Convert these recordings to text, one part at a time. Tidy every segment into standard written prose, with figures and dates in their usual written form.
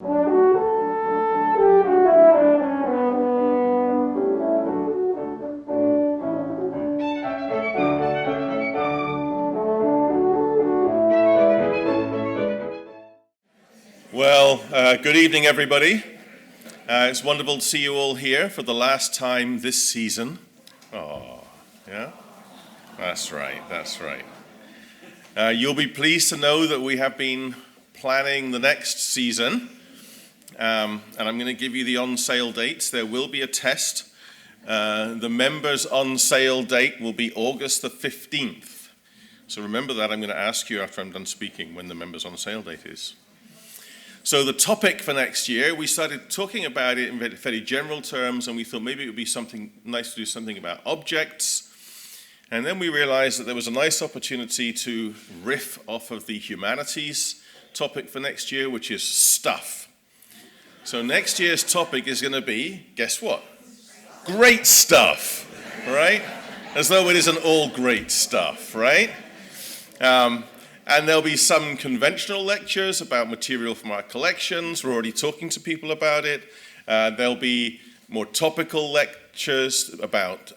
Good evening, everybody. It's wonderful to see you all here for the last time this season. Oh, yeah? That's right, that's right. You'll be pleased to know that we have been planning the next season, and I'm going to give you the on-sale dates. There will be a test. The members' on-sale date will be August the 15th. So remember that. I'm going to ask you after I'm done speaking when the members' on-sale date is. So the topic for next year, we started talking about it in very general terms, and we thought maybe it would be something nice to do something about objects. And then we realized that there was a nice opportunity to riff off of the humanities topic for next year, which is stuff. So next year's topic is going to be, guess what? Great stuff, right? As though it isn't all great stuff, right? And there'll be some conventional lectures about material from our collections. We're already talking to people about it. There'll be more topical lectures about,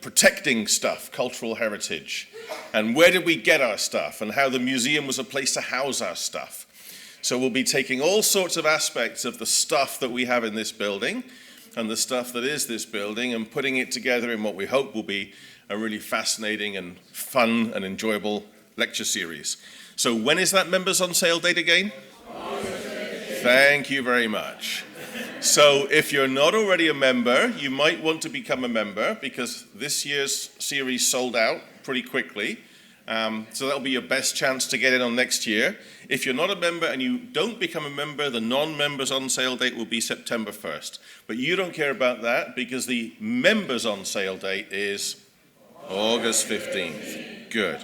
protecting stuff, cultural heritage, and where did we get our stuff, and how the museum was a place to house our stuff. So we'll be taking all sorts of aspects of the stuff that we have in this building, and the stuff that is this building, and putting it together in what we hope will be a really fascinating and fun and enjoyable lecture series. So when is that members on sale date again? Thank you very much. So if you're not already a member, you might want to become a member because this year's series sold out pretty quickly. So that'll be your best chance to get in on next year. If you're not a member and you don't become a member, the non-members on sale date will be September 1st. But you don't care about that because the members on sale date is August 15th. Good.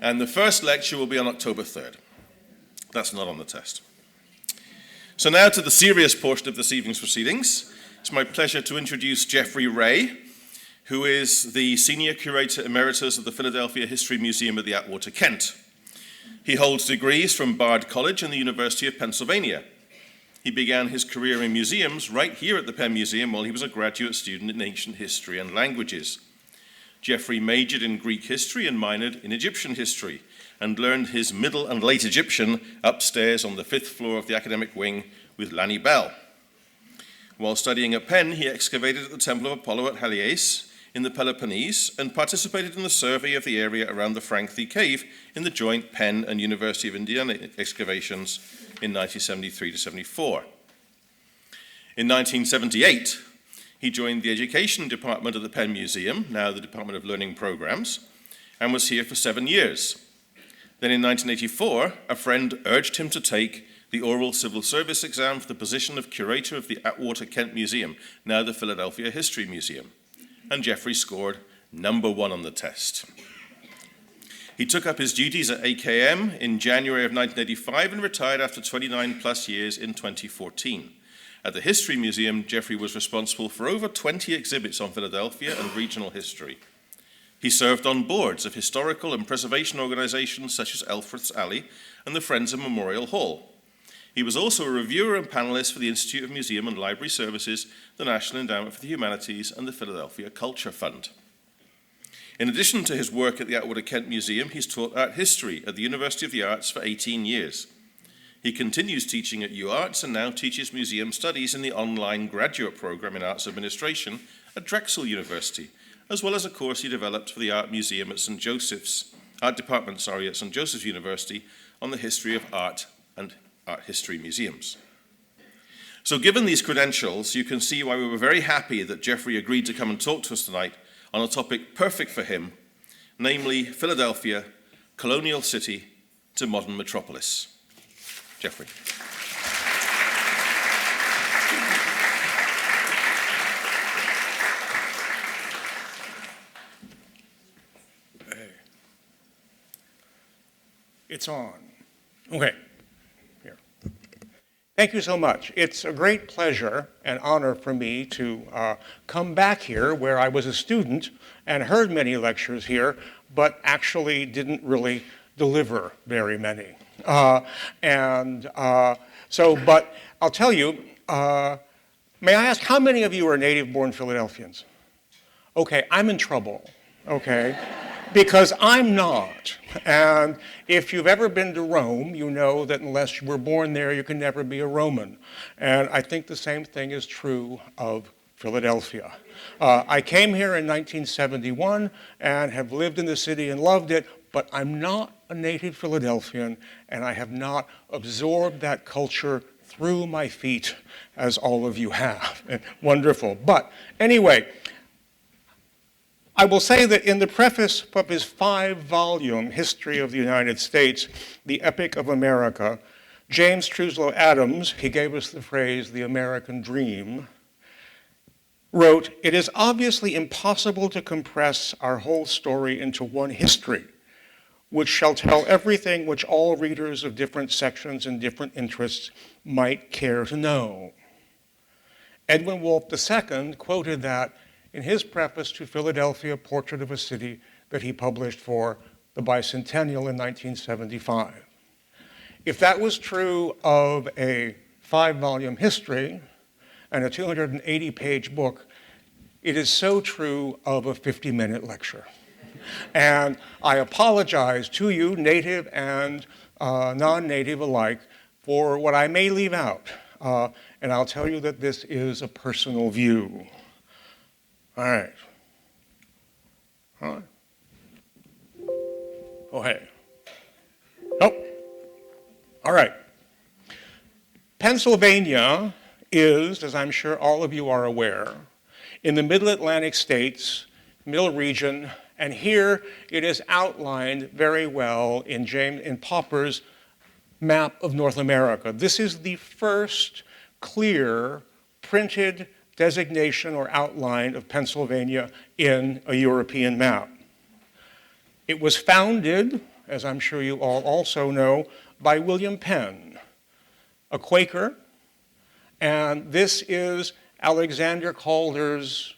And the first lecture will be on October 3rd. That's not on the test. So now to the serious portion of this evening's proceedings. It's my pleasure to introduce Jeffrey Ray, who is the Senior Curator Emeritus of the Philadelphia History Museum at the Atwater, Kent. He holds degrees from Bard College and the University of Pennsylvania. He began his career in museums right here at the Penn Museum while he was a graduate student in ancient history and languages. Jeffrey majored in Greek history and minored in Egyptian history, and learned his Middle and Late Egyptian upstairs on the 5th floor of the academic wing with Lanny Bell. While studying at Penn, he excavated at the Temple of Apollo at Haliais in the Peloponnese and participated in the survey of the area around the Frankthy Cave in the joint Penn and University of Indiana excavations in 1973 to 74. In 1978, he joined the Education Department of the Penn Museum, now the Department of Learning Programs, and was here for 7 years. Then in 1984, a friend urged him to take the oral civil service exam for the position of curator of the Atwater Kent Museum, now the Philadelphia History Museum. And Jeffrey scored #1 on the test. He took up his duties at AKM in January of 1985 and retired after 29 plus years in 2014. At the History Museum, Jeffrey was responsible for over 20 exhibits on Philadelphia and regional history. He served on boards of historical and preservation organizations such as Elfreth's Alley and the Friends of Memorial Hall. He was also a reviewer and panelist for the Institute of Museum and Library Services, the National Endowment for the Humanities, and the Philadelphia Culture Fund. In addition to his work at the Atwater Kent Museum, he's taught art history at the University of the Arts for 18 years. He continues teaching at UArts and now teaches museum studies in the online graduate program in arts administration at Drexel University, as well as a course he developed for the art museum at art department at St. Joseph's University on the history of art and art history museums. So given these credentials, you can see why we were very happy that Jeffrey agreed to come and talk to us tonight on a topic perfect for him, namely Philadelphia, colonial city to modern metropolis. Jeffrey. It's on. Okay. Here. Thank you so much. It's a great pleasure and honor for me to come back here where I was a student and heard many lectures here, but actually didn't really deliver very many. But I'll tell you, may I ask how many of you are native-born Philadelphians? Okay, I'm in trouble, okay? Because I'm not. And if you've ever been to Rome, you know that unless you were born there, you can never be a Roman. And I think the same thing is true of Philadelphia. I came here in 1971 and have lived in the city and loved it, but I'm not a native Philadelphian, and I have not absorbed that culture through my feet as all of you have. Wonderful. But anyway, I will say that in the preface of his 5-volume History of the United States, The Epic of America, James Truslow Adams, he gave us the phrase, the American dream, wrote, "It is obviously impossible to compress our whole story into one history, which shall tell everything which all readers of different sections and different interests might care to know." Edwin Wolfe II quoted that in his preface to Philadelphia, Portrait of a City, that he published for the bicentennial in 1975. If that was true of a 5-volume history and a 280-page book, it is so true of a 50-minute lecture. And I apologize to you, native and non-native alike, for what I may leave out. And I'll tell you that this is a personal view. All right. Oh, hey. Nope. All right. Pennsylvania is, as I'm sure all of you are aware, in the Middle Atlantic states, Middle region, and here it is outlined very well in Popper's map of North America. This is the first clear printed designation or outline of Pennsylvania in a European map. It was founded, as I'm sure you all also know, by William Penn, a Quaker, and this is Alexander Calder's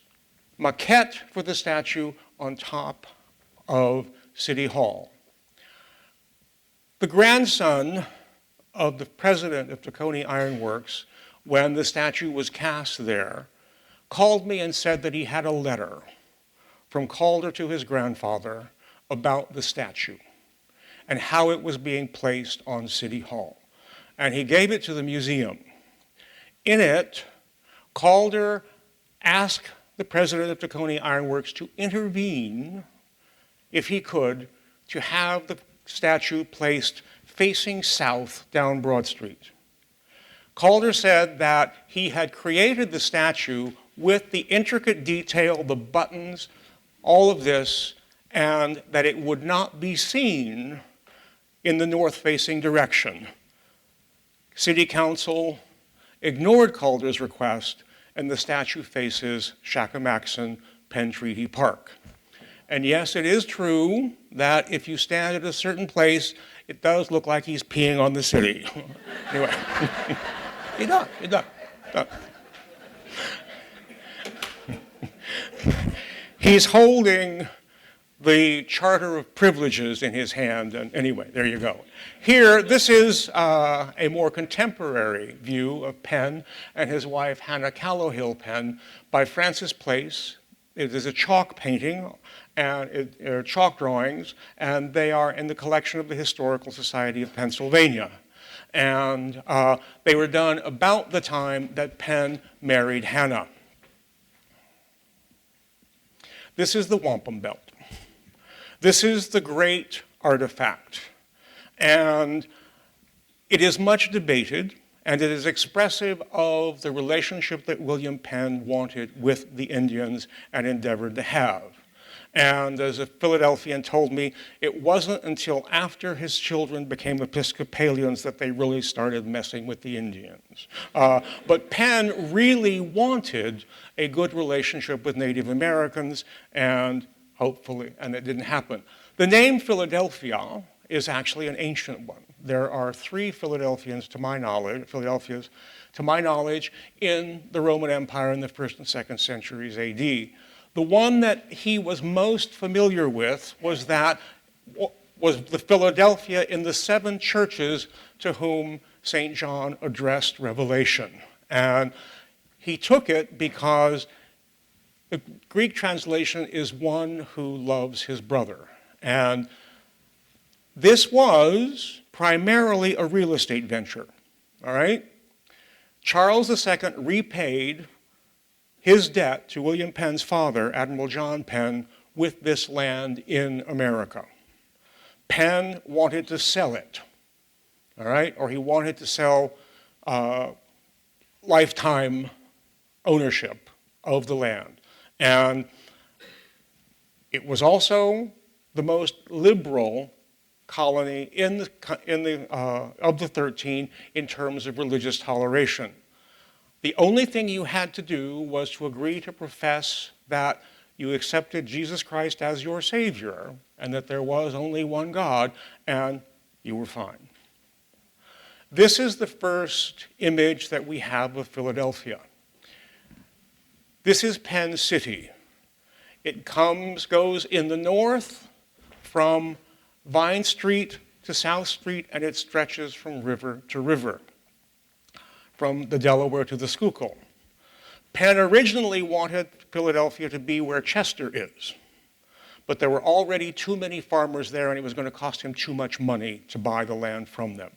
maquette for the statue on top of City Hall. The grandson of the president of Tacony Iron Works, when the statue was cast there, called me and said that he had a letter from Calder to his grandfather about the statue and how it was being placed on City Hall. And he gave it to the museum. In it, Calder asked the president of Tacony Iron Works to intervene, if he could, to have the statue placed facing south down Broad Street. Calder said that he had created the statue with the intricate detail, the buttons, all of this, and that it would not be seen in the north-facing direction. City Council ignored Calder's request, and the statue faces Shackamaxon Penn Treaty Park. And yes, it is true that if you stand at a certain place, it does look like he's peeing on the city. Anyway. He does. He's holding the Charter of Privileges in his hand, and anyway, there you go. Here, this is a more contemporary view of Penn and his wife Hannah Callowhill Penn by Francis Place. It is a chalk painting and chalk drawings, and they are in the collection of the Historical Society of Pennsylvania. And they were done about the time that Penn married Hannah. This is the wampum belt. This is the great artifact. And it is much debated, and it is expressive of the relationship that William Penn wanted with the Indians and endeavored to have. And as a Philadelphian told me, it wasn't until after his children became Episcopalians that they really started messing with the Indians. But Penn really wanted a good relationship with Native Americans, and hopefully, and it didn't happen. The name Philadelphia is actually an ancient one. There are 3 Philadelphias to my knowledge, in the Roman Empire in the 1st and 2nd centuries AD. The one that he was most familiar with was the Philadelphia in the 7 churches to whom St. John addressed Revelation. And he took it because the Greek translation is one who loves his brother. And this was primarily a real estate venture, all right? Charles II repaid his debt to William Penn's father, Admiral John Penn, with this land in America. Penn wanted to sell it, all right? Or he wanted to sell lifetime ownership of the land. And it was also the most liberal colony of the 13 in terms of religious toleration. The only thing you had to do was to agree to profess that you accepted Jesus Christ as your Savior and that there was only one God, and you were fine. This is the first image that we have of Philadelphia. This is Penn City. It goes in the north from Vine Street to South Street, and it stretches from river to river, from the Delaware to the Schuylkill. Penn originally wanted Philadelphia to be where Chester is, but there were already too many farmers there, and it was going to cost him too much money to buy the land from them.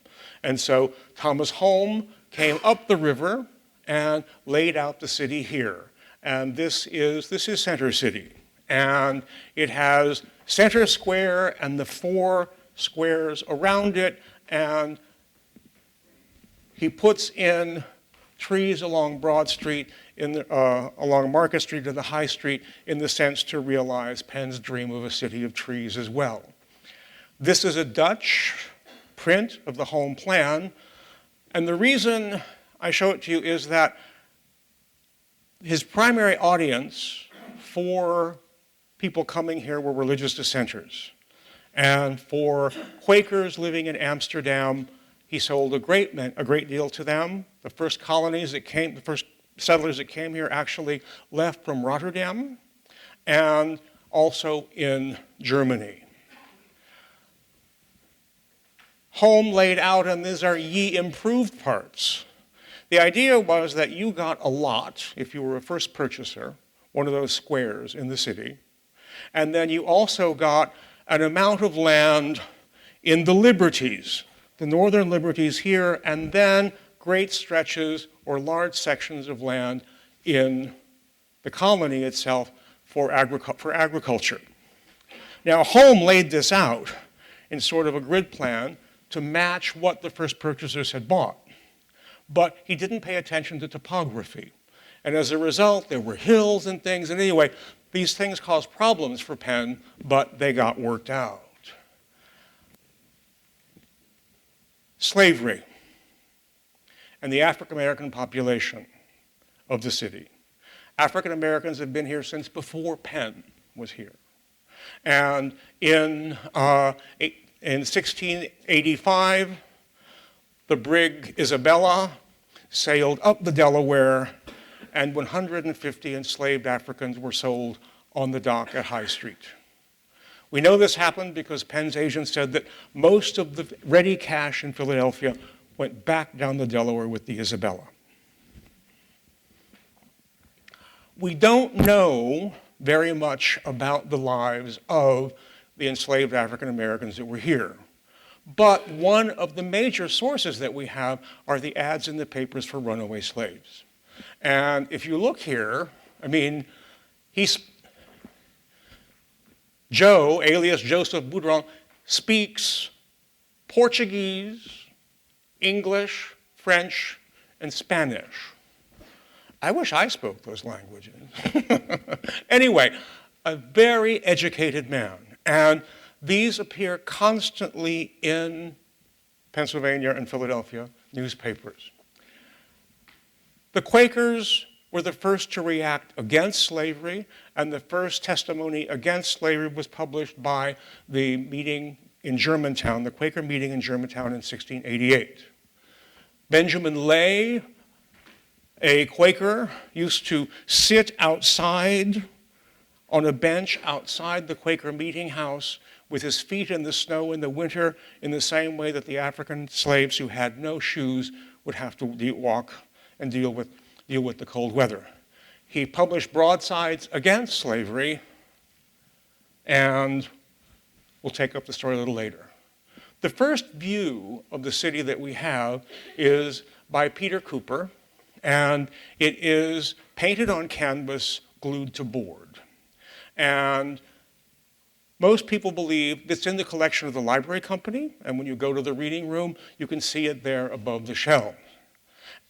And so Thomas Home came up the river and laid out the city here. And this is Center City. And it has Center Square and the 4 squares around it, and he puts in trees along Broad Street, along Market Street to the High Street, in the sense to realize Penn's dream of a city of trees as well. This is a Dutch print of the home plan, and the reason I show it to you is that his primary audience for people coming here were religious dissenters. And for Quakers living in Amsterdam, he sold a great deal to them. The first the first settlers that came here actually left from Rotterdam and also in Germany. Home laid out, and these are ye improved parts. The idea was that you got a lot if you were a first purchaser, one of those squares in the city, and then you also got an amount of land in the liberties, the northern liberties here, and then great stretches or large sections of land in the colony itself for agriculture. Now, Home laid this out in sort of a grid plan to match what the first purchasers had bought. But he didn't pay attention to topography. And as a result, there were hills and things. And anyway, these things caused problems for Penn, but they got worked out. Slavery and the African American population of the city. African Americans have been here since before Penn was here. And in 1685, the brig Isabella sailed up the Delaware, and 150 enslaved Africans were sold on the dock at High Street. We know this happened because Penn's agent said that most of the ready cash in Philadelphia went back down the Delaware with the Isabella. We don't know very much about the lives of the enslaved African Americans that were here. But one of the major sources that we have are the ads in the papers for runaway slaves. And if you look here, I mean, Joe, alias Joseph Boudron, speaks Portuguese, English, French, and Spanish. I wish I spoke those languages. Anyway, a very educated man. And these appear constantly in Pennsylvania and Philadelphia newspapers. The Quakers were the first to react against slavery, and the first testimony against slavery was published by the meeting in Germantown, the Quaker meeting in Germantown in 1688. Benjamin Lay, a Quaker, used to sit outside on a bench outside the Quaker meeting house with his feet in the snow in the winter, in the same way that the African slaves who had no shoes would have to walk and deal with the cold weather. He published broadsides against slavery, and we'll take up the story a little later. The first view of the city that we have is by Peter Cooper, and it is painted on canvas, glued to board. And most people believe it's in the collection of the library company, and when you go to the reading room, you can see it there above the shelves.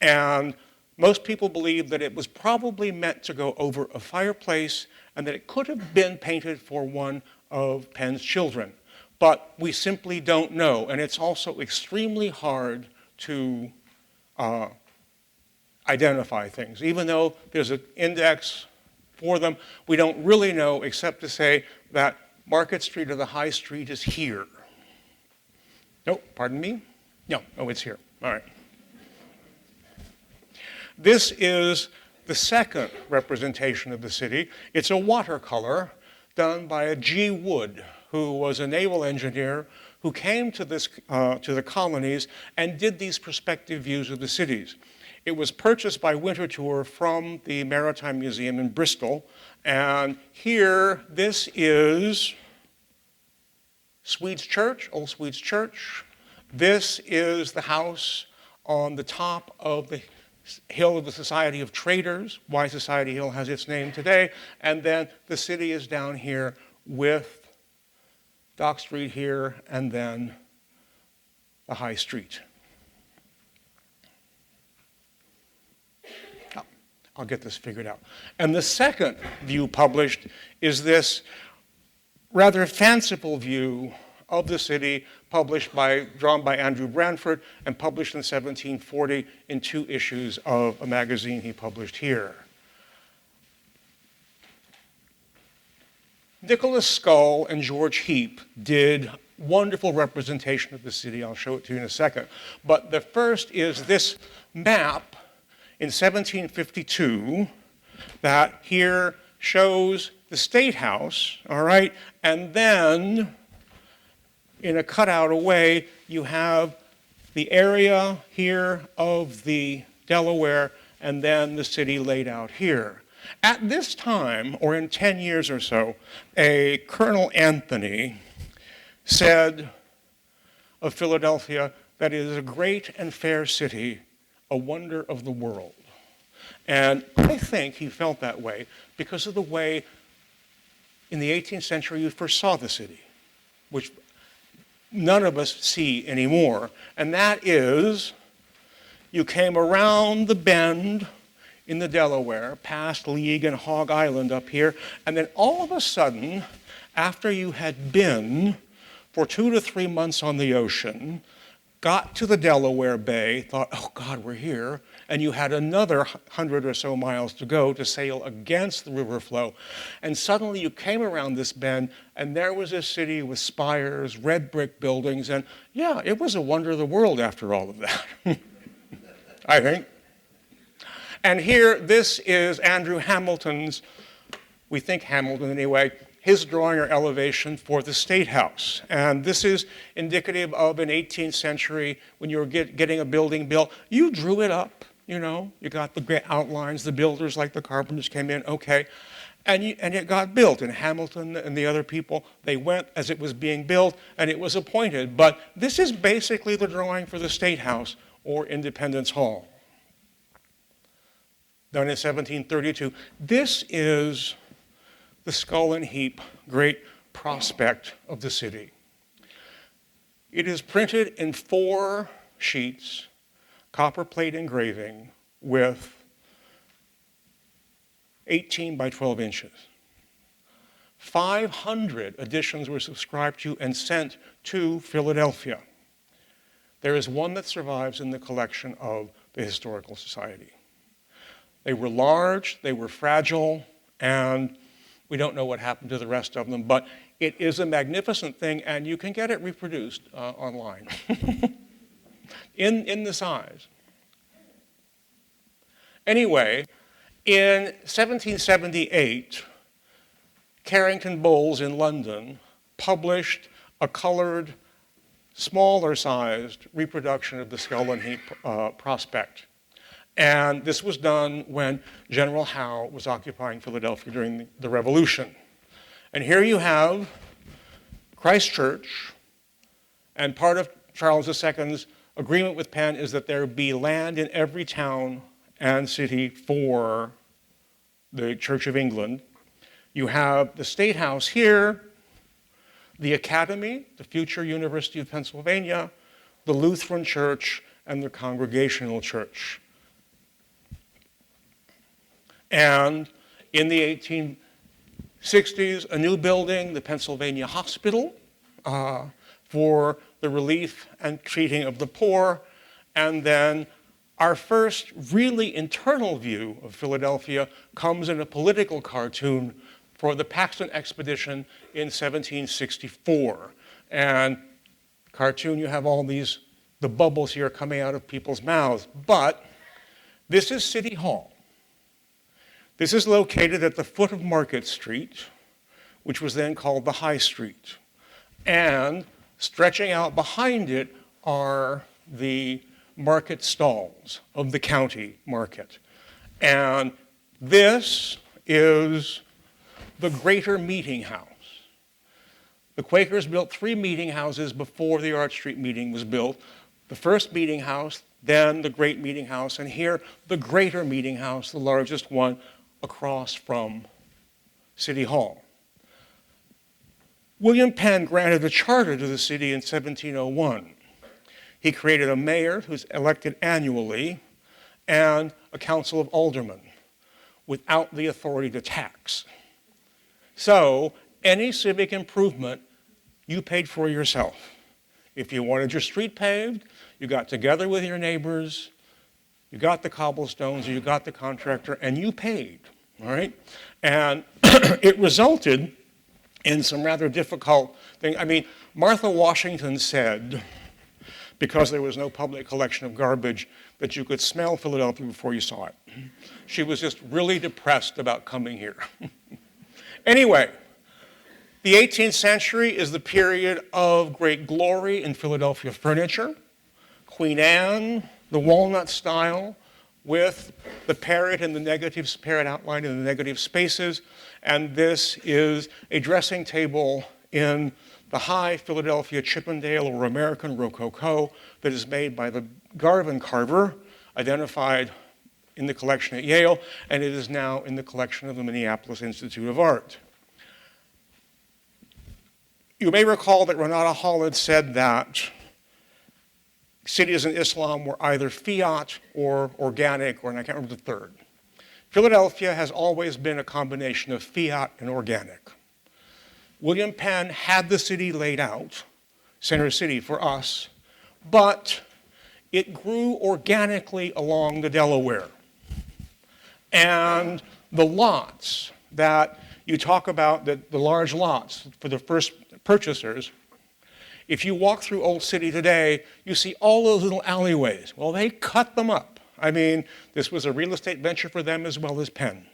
And most people believe that it was probably meant to go over a fireplace and that it could have been painted for one of Penn's children. But we simply don't know, and it's also extremely hard to identify things. Even though there's an index for them, we don't really know except to say that Market Street or the High Street is here. No, pardon me? No, it's here. All right. This is the second representation of the city. It's a watercolor done by a G. Wood, who was a naval engineer who came to the colonies and did these perspective views of the cities. It was purchased by Winterthur from the Maritime Museum in Bristol. And here, this is Swedes Church, Old Swedes Church. This is the house on the top of the hill of the Society of Traders, why Society Hill has its name today. And then the city is down here with Dock Street here, and then the High Street. I'll get this figured out. And the second view published is this rather fanciful view of the city drawn by Andrew Branford and published in 1740 in 2 issues of a magazine he published here. Nicholas Scull and George Heap did wonderful representation of the city. I'll show it to you in a second. But the first is this map in 1752 that here shows the State House, all right? And then in a cutout away, you have the area here of the Delaware and then the city laid out here. At this time, or in 10 years or so, a Colonel Anthony said of Philadelphia that it is a great and fair city, a wonder of the world. And I think he felt that way because of the way in the 18th century you first saw the city, which none of us see anymore. And that is, you came around the bend in the Delaware, past League and Hog Island up here, and then all of a sudden, after you had been for 2 to 3 months on the ocean, got to the Delaware Bay, thought, oh God, we're here, and you had another 100 or so miles to go to sail against the river flow. And suddenly you came around this bend, and there was a city with spires, red brick buildings, and yeah, it was a wonder of the world after all of that, I think. And here, this is Andrew Hamilton's, we think Hamilton anyway, his drawing or elevation for the State House. And this is indicative of an 18th century, when you were getting a building built, you drew it up, you know, you got the outlines, the builders like the carpenters came in, okay, and it got built. And Hamilton and the other people, they went as it was being built, and it was appointed. But this is basically the drawing for the State House or Independence Hall, done in 1732. This is the Skull and Heap great prospect of the city. It is printed in 4 sheets, copper plate engraving with 18 by 12 inches. 500 editions were subscribed to and sent to Philadelphia. There is one that survives in the collection of the Historical Society. They were large, they were fragile, and we don't know what happened to the rest of them, but it is a magnificent thing, and you can get it reproduced online in the size. Anyway, in 1778, Carrington Bowles in London published a colored, smaller-sized reproduction of the Skull and Heap prospect. And this was done when General Howe was occupying Philadelphia during the Revolution. And here you have Christ Church, and part of Charles II's agreement with Penn is that there be land in every town and city for the Church of England. You have the State House here, the Academy, the future University of Pennsylvania, the Lutheran Church, and the Congregational Church. And in the 1860s, a new building, the Pennsylvania Hospital, for the relief and treating of the poor. And then our first really internal view of Philadelphia comes in a political cartoon for the Paxton expedition in 1764. And cartoon, you have all the bubbles here coming out of people's mouths. But this is City Hall. This is located at the foot of Market Street, which was then called the High Street. And stretching out behind it are the market stalls of the county market. And this is the Greater Meeting House. The Quakers built 3 meeting houses before the Arch Street meeting was built. The first meeting house, then the Great Meeting House, and here the Greater Meeting House, the largest one across from City Hall. William Penn granted a charter to the city in 1701. He created a mayor who's elected annually and a council of aldermen without the authority to tax. So any civic improvement you paid for yourself. If you wanted your street paved, you got together with your neighbors, you got the cobblestones, or you got the contractor, and you paid, all right? And it resulted in some rather difficult things. I mean, Martha Washington said, because there was no public collection of garbage, that you could smell Philadelphia before you saw it. She was just really depressed about coming here. Anyway, the 18th century is the period of great glory in Philadelphia furniture. Queen Anne, the walnut style, with the parrot and the negative parrot outline in the negative spaces. And this is a dressing table in the high Philadelphia Chippendale or American Rococo that is made by the Garvin carver, identified in the collection at Yale, and it is now in the collection of the Minneapolis Institute of Art. You may recall that Renata Hall had said that cities in Islam were either fiat or organic, and I can't remember the third. Philadelphia has always been a combination of fiat and organic. William Penn had the city laid out, Center City for us, but it grew organically along the Delaware. And the lots that you talk about, the large lots for the first purchasers, if you walk through Old City today, you see all those little alleyways. Well, they cut them up. I mean, this was a real estate venture for them as well as Penn.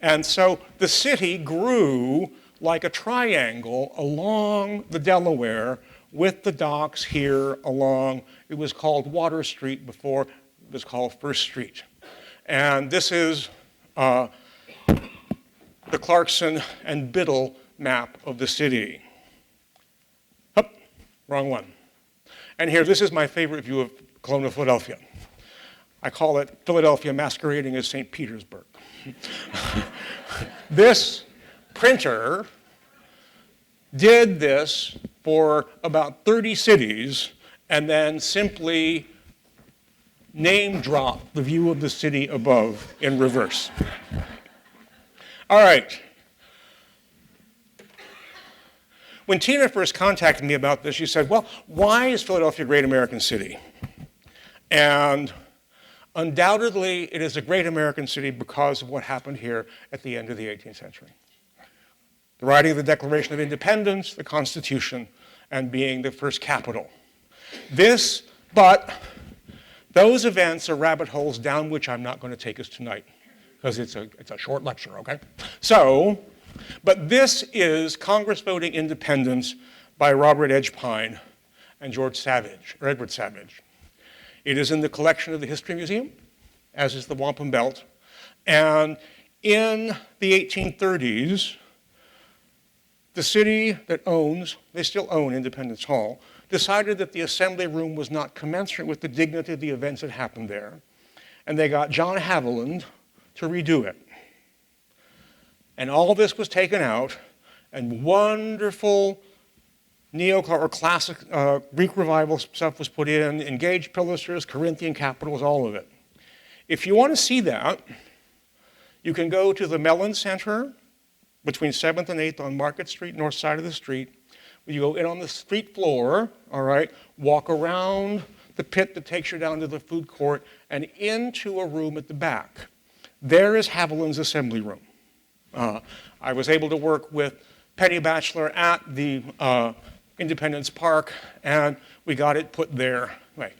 And so the city grew like a triangle along the Delaware with the docks here along, it was called Water Street before it was called First Street. And this is the Clarkson and Biddle map of the city. Hup, wrong one. And here, this is my favorite view of Colonial Philadelphia. I call it Philadelphia masquerading as St. Petersburg. This printer did this for about 30 cities and then simply name dropped the view of the city above in reverse. All right. When Tina first contacted me about this, she said, well, why is Philadelphia a great American city? And undoubtedly, it is a great American city because of what happened here at the end of the 18th century. The writing of the Declaration of Independence, the Constitution, and being the first capital. But those events are rabbit holes down which I'm not going to take us tonight, because it's a short lecture, okay? So, But this is Congress voting independence by Robert Edgepine and Edward Savage. It is in the collection of the History Museum, as is the wampum belt. And in the 1830s, the city that they still own Independence Hall, decided that the assembly room was not commensurate with the dignity of the events that happened there. And they got John Haviland to redo it. And all this was taken out, and wonderful classic Greek revival stuff was put in, engaged pilasters, Corinthian capitals, all of it. If you want to see that, you can go to the Mellon Center between 7th and 8th on Market Street, north side of the street. You go in on the street floor, all right, walk around the pit that takes you down to the food court and into a room at the back. There is Haviland's assembly room. I was able to work with Penny Batchelor at the Independence Park, and we got it put there. Right.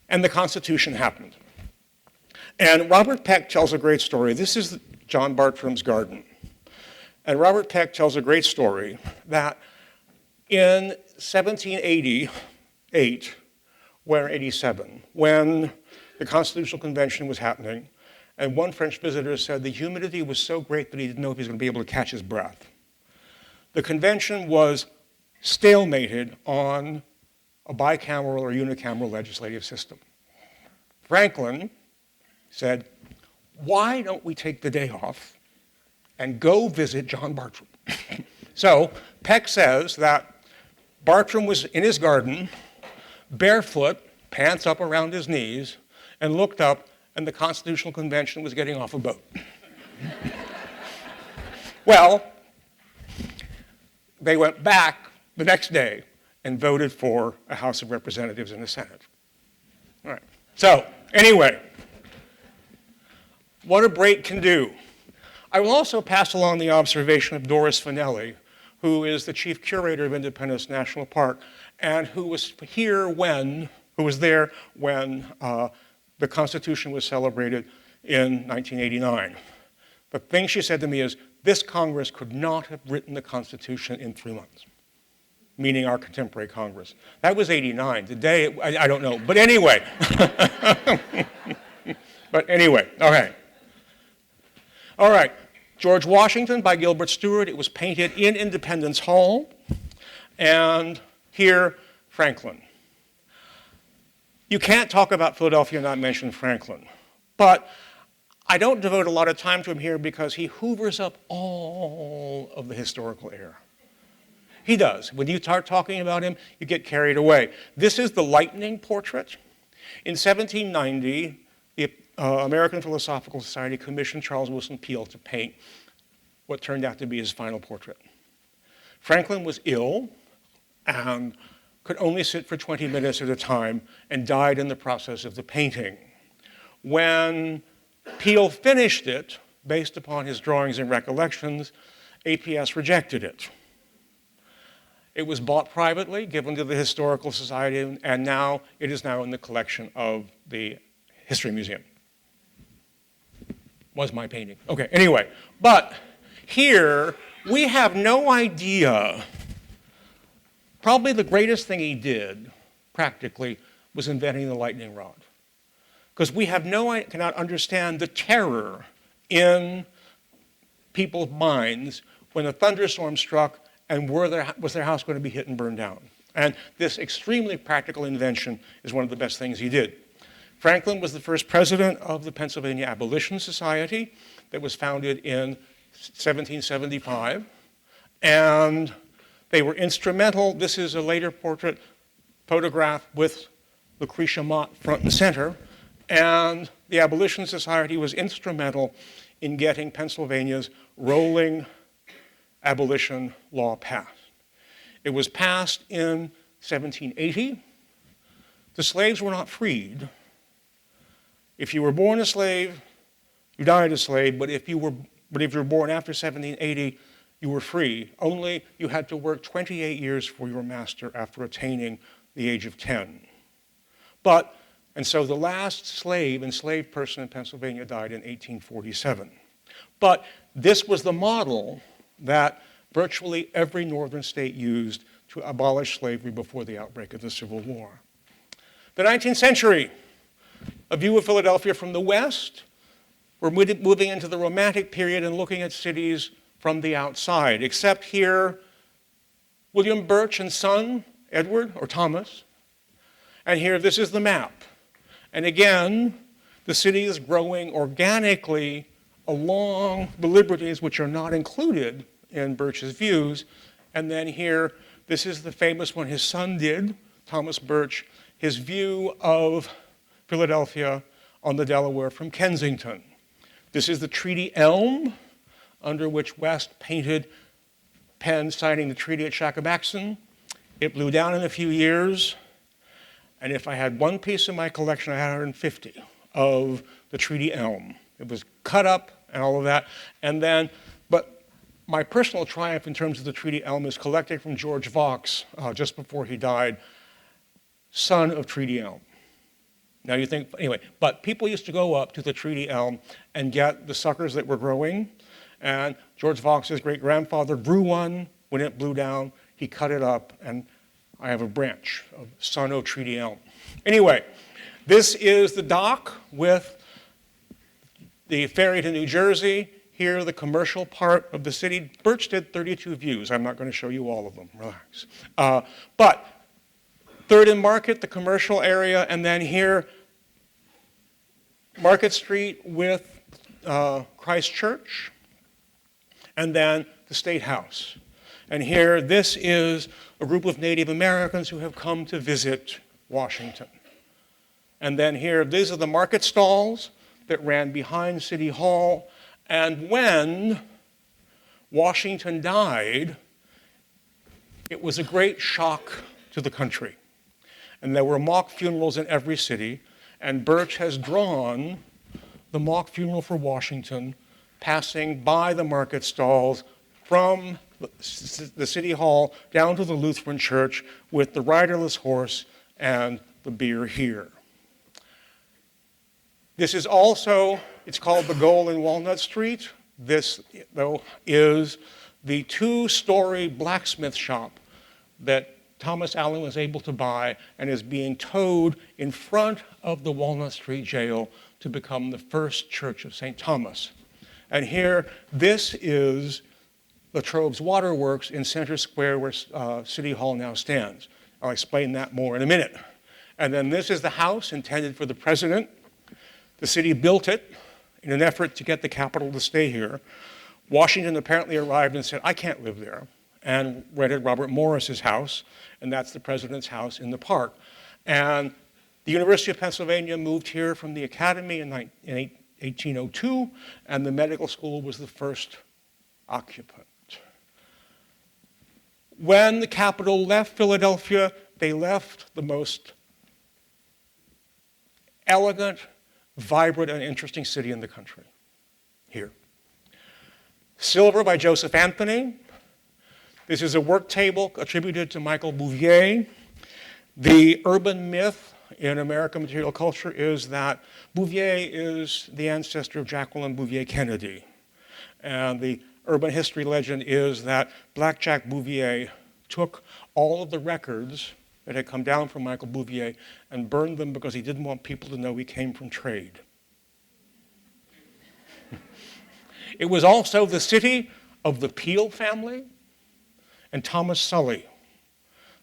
And the Constitution happened. And Robert Peck tells a great story. This is John Bartram's garden. And Robert Peck tells a great story that in 1788, or 87, when the Constitutional Convention was happening, and one French visitor said the humidity was so great that he didn't know if he was going to be able to catch his breath. The convention was stalemated on a bicameral or unicameral legislative system. Franklin said, why don't we take the day off and go visit John Bartram? So Peck says that Bartram was in his garden, barefoot, pants up around his knees, and looked up, and the Constitutional Convention was getting off a boat. Well, they went back the next day and voted for a House of Representatives and a Senate. All right. So, anyway, what a break can do. I will also pass along the observation of Doris Finelli, who is the chief curator of Independence National Park, and who was there when the Constitution was celebrated in 1989. The thing she said to me is, this Congress could not have written the Constitution in 3 months, meaning our contemporary Congress. That was 89. Today, I don't know. But anyway. Okay. All right. George Washington by Gilbert Stuart. It was painted in Independence Hall. And here, Franklin. You can't talk about Philadelphia and not mention Franklin. But I don't devote a lot of time to him here because he hoovers up all of the historical air. He does. When you start talking about him, you get carried away. This is the Lightening portrait. In 1790, the American Philosophical Society commissioned Charles Wilson Peale to paint what turned out to be his final portrait. Franklin was ill and could only sit for 20 minutes at a time and died in the process of the painting. When Peale finished it, based upon his drawings and recollections, APS rejected it. It was bought privately, given to the Historical Society, and now it is now in the collection of the History Museum. Was my painting. Okay, anyway, but here we have no idea. Probably the greatest thing he did, practically, was inventing the lightning rod. Because we cannot understand the terror in people's minds when a thunderstorm struck and was their house going to be hit and burned down. And this extremely practical invention is one of the best things he did. Franklin was the first president of the Pennsylvania Abolition Society that was founded in 1775. And they were instrumental. This is a later portrait photograph with Lucretia Mott front and center. And the Abolition Society was instrumental in getting Pennsylvania's rolling abolition law passed. It was passed in 1780. The slaves were not freed. If you were born a slave, you died a slave, but if you were born after 1780, you were free. Only you had to work 28 years for your master after attaining the age of 10. And so the last enslaved person in Pennsylvania died in 1847. But this was the model that virtually every northern state used to abolish slavery before the outbreak of the Civil War. The 19th century, a view of Philadelphia from the west. We're moving into the Romantic period and looking at cities from the outside, except here, William Birch and son, Edward or Thomas. And here, this is the map. And again, the city is growing organically along the liberties which are not included in Birch's views. And then here, this is the famous one his son did, Thomas Birch, his view of Philadelphia on the Delaware from Kensington. This is the Treaty Elm, under which West painted Penn signing the treaty at Paxton. It blew down in a few years, and if I had one piece in my collection, I had 150 of the Treaty Elm. It was cut up and all of that, and then, but my personal triumph in terms of the Treaty Elm is collected from George Vaux, just before he died, son of Treaty Elm. Now you think, anyway, but people used to go up to the Treaty Elm and get the suckers that were growing, and George Vaux's great-grandfather grew one. When it blew down, he cut it up, and I have a branch of son of Treaty Elm. Anyway, this is the dock with the ferry to New Jersey. Here, the commercial part of the city. Birch did 32 views. I'm not going to show you all of them, relax. But Third and Market, the commercial area, and then here, Market Street with Christ Church, and then the State House. And here, this is a group of Native Americans who have come to visit Washington. And then here, these are the market stalls that ran behind City Hall. And when Washington died, it was a great shock to the country. And there were mock funerals in every city, and Birch has drawn the mock funeral for Washington, passing by the market stalls from the City Hall down to the Lutheran Church with the riderless horse and the bier here. This is also, it's called the Goal in Walnut Street. This, though, is the two-story blacksmith shop that Thomas Allen was able to buy and is being towed in front of the Walnut Street Jail to become the first church of St. Thomas. And here, this is Latrobe's Waterworks in Center Square where City Hall now stands. I'll explain that more in a minute. And then this is the house intended for the president. The city built it in an effort to get the capital to stay here. Washington apparently arrived and said, I can't live there, and rented Robert Morris's house, and that's the president's house in the park. And the University of Pennsylvania moved here from the academy in 1802, and the medical school was the first occupant. When the capital left Philadelphia, they left the most elegant, vibrant, and interesting city in the country, here. Silver by Joseph Anthony. This is a work table attributed to Michael Bouvier. The urban myth in American material culture is that Bouvier is the ancestor of Jacqueline Bouvier Kennedy. And the urban history legend is that Black Jack Bouvier took all of the records that had come down from Michael Bouvier and burned them because he didn't want people to know he came from trade. It was also the city of the Peale family and Thomas Sully,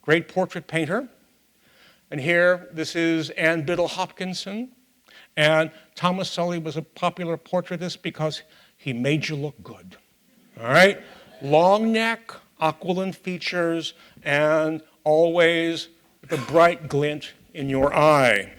great portrait painter. And here, this is Anne Biddle Hopkinson. And Thomas Sully was a popular portraitist because he made you look good. All right? Long neck, aquiline features, and always the bright glint in your eye.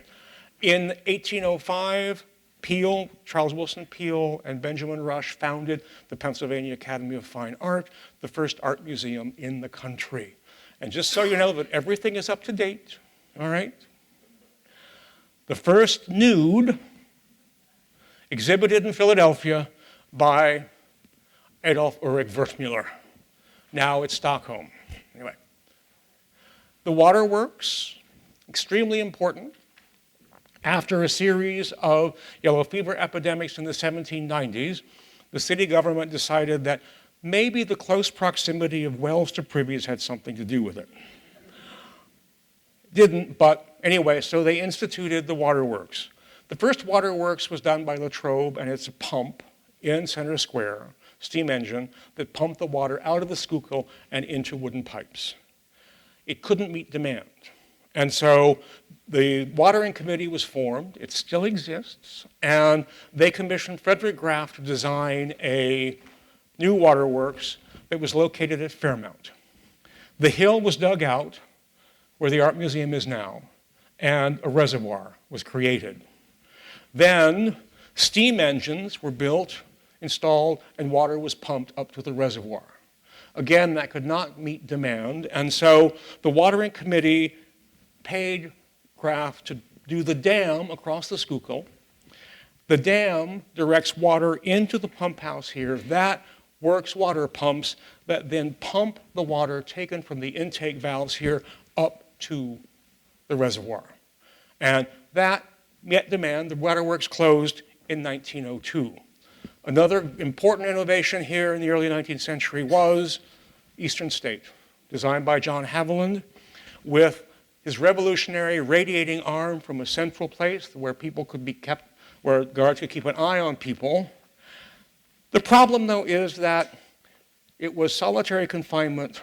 In 1805, Peale, Charles Wilson Peale, and Benjamin Rush founded the Pennsylvania Academy of Fine Art, the first art museum in the country. And just so you know that everything is up to date, all right? The first nude exhibited in Philadelphia by Adolf Ulrich Wertmüller. Now it's Stockholm. Anyway, the waterworks, extremely important. After a series of yellow fever epidemics in the 1790s, the city government decided that maybe the close proximity of wells to privies had something to do with it. Didn't, but anyway, so they instituted the waterworks. The first waterworks was done by Latrobe, and it's a pump in Center Square, steam engine, that pumped the water out of the Schuylkill and into wooden pipes. It couldn't meet demand. And so the watering committee was formed, it still exists, and they commissioned Frederick Graff to design a new waterworks that was located at Fairmount. The hill was dug out, where the art museum is now, and a reservoir was created. Then steam engines were built, installed, and water was pumped up to the reservoir. Again, that could not meet demand, and so the watering committee paid Graff to do the dam across the Schuylkill. The dam directs water into the pump house here. That works water pumps that then pump the water taken from the intake valves here up to the reservoir. And that met demand. The waterworks closed in 1902. Another important innovation here in the early 19th century was Eastern State, designed by John Haviland, with his revolutionary radiating arm from a central place where people could be kept, where guards could keep an eye on people. The problem, though, is that it was solitary confinement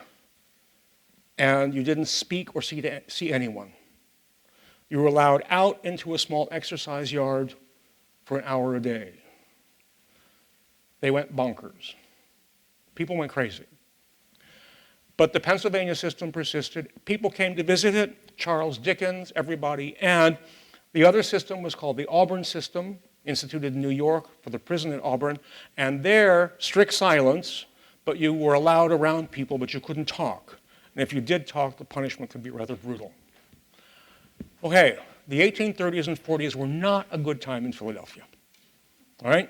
and you didn't speak or see anyone. You were allowed out into a small exercise yard for an hour a day. They went bonkers. People went crazy. But the Pennsylvania system persisted. People came to visit it, Charles Dickens, everybody, and the other system was called the Auburn system, instituted in New York for the prison at Auburn, and there, strict silence, but you were allowed around people, but you couldn't talk. And if you did talk, the punishment could be rather brutal. Okay, the 1830s and 40s were not a good time in Philadelphia, all right?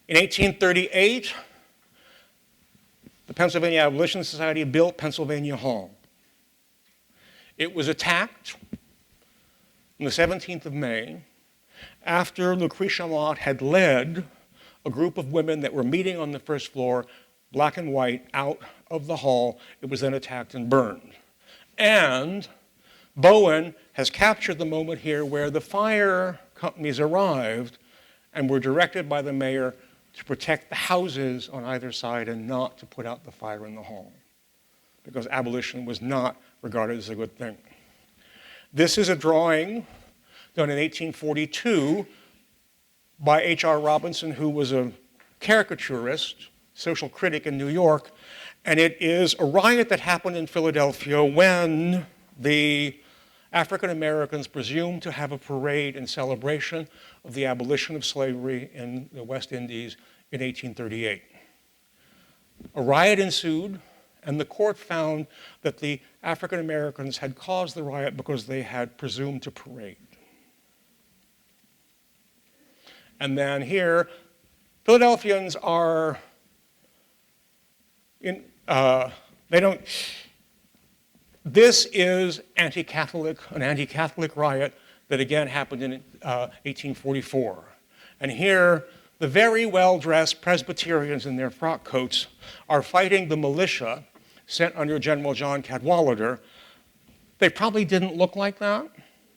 In 1838, the Pennsylvania Abolition Society built Pennsylvania Hall. It was attacked on the 17th of May after Lucretia Mott had led a group of women that were meeting on the first floor, black and white, out of the hall. It was then attacked and burned. And Bowen has captured the moment here where the fire companies arrived and were directed by the mayor to protect the houses on either side and not to put out the fire in the hall, because abolition was not regarded as a good thing. This is a drawing done in 1842 by H.R. Robinson, who was a caricaturist, social critic in New York, and it is a riot that happened in Philadelphia when the African Americans presumed to have a parade in celebration of the abolition of slavery in the West Indies in 1838. A riot ensued, and the court found that the African Americans had caused the riot because they had presumed to parade. And then here, Philadelphians are, this is an anti-Catholic riot that again happened in 1844. And here, the very well-dressed Presbyterians in their frock coats are fighting the militia sent under General John Cadwalader. They probably didn't look like that,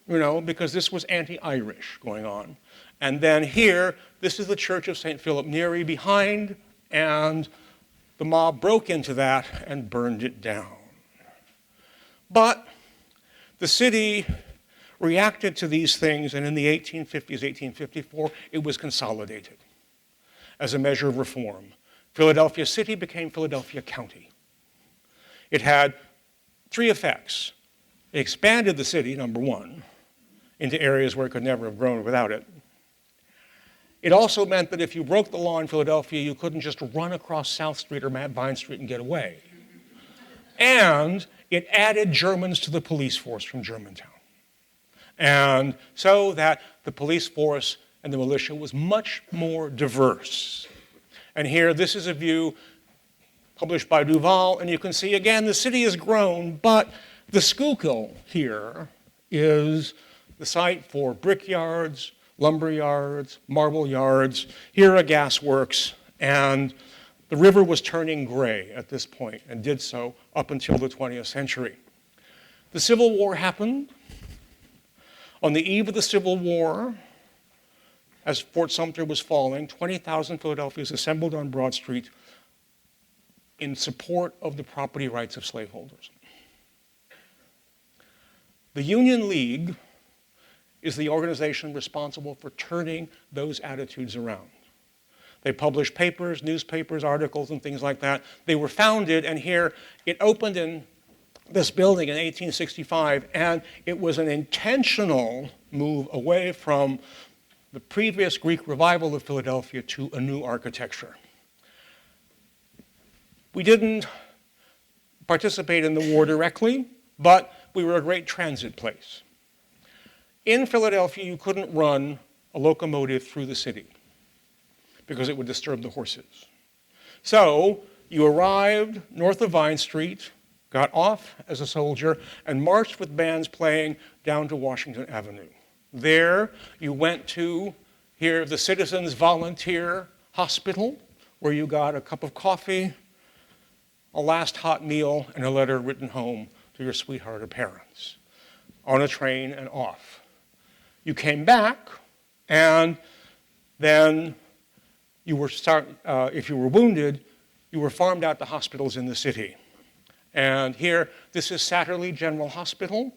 because this was anti-Irish going on. And then here, this is the Church of St. Philip Neri behind, and the mob broke into that and burned it down. But the city reacted to these things, and in the 1850s, 1854, it was consolidated as a measure of reform. Philadelphia City became Philadelphia County. It had three effects. It expanded the city, number one, into areas where it could never have grown without it. It also meant that if you broke the law in Philadelphia, you couldn't just run across South Street or Vine Street and get away. And it added Germans to the police force from Germantown. And so that the police force and the militia was much more diverse. And here, this is a view published by Duval, and you can see, again, the city has grown, but the Schuylkill here is the site for brickyards, lumber yards, marble yards, here a gas works, and the river was turning gray at this point and did so up until the 20th century. The Civil War happened. On the eve of the Civil War, as Fort Sumter was falling, 20,000 Philadelphians assembled on Broad Street in support of the property rights of slaveholders. The Union League is the organization responsible for turning those attitudes around. They published papers, newspapers, articles, and things like that. They were founded, and here it opened in this building in 1865, and it was an intentional move away from the previous Greek revival of Philadelphia to a new architecture. We didn't participate in the war directly, but we were a great transit place. In Philadelphia, you couldn't run a locomotive through the city because it would disturb the horses. So you arrived north of Vine Street, got off as a soldier, and marched with bands playing down to Washington Avenue. There you went to here the Citizens Volunteer Hospital, where you got a cup of coffee, a last hot meal, and a letter written home to your sweetheart or parents, on a train and off. You came back, and then you were if you were wounded, you were farmed out to hospitals in the city. And here, this is Satterley General Hospital.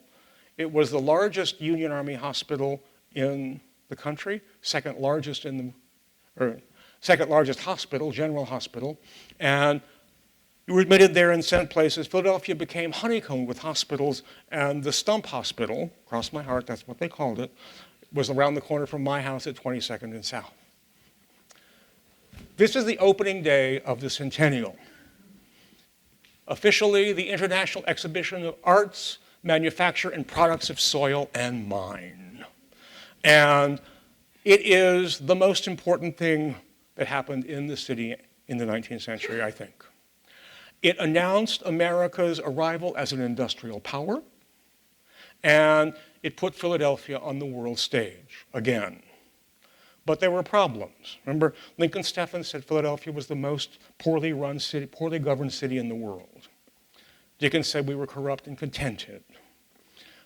It was the largest Union Army hospital in the country, second largest hospital, general hospital. And you were admitted there and sent places. Philadelphia became honeycombed with hospitals, and the Stump Hospital, cross my heart, that's what they called it, was around the corner from my house at 22nd and South. This is the opening day of the centennial. Officially, the International Exhibition of Arts, Manufacture, and Products of Soil and Mine. And it is the most important thing that happened in the city in the 19th century, I think. It announced America's arrival as an industrial power, and it put Philadelphia on the world stage again. But there were problems. Remember, Lincoln Steffens said Philadelphia was the most poorly run city, poorly governed city in the world. Dickens said we were corrupt and contented.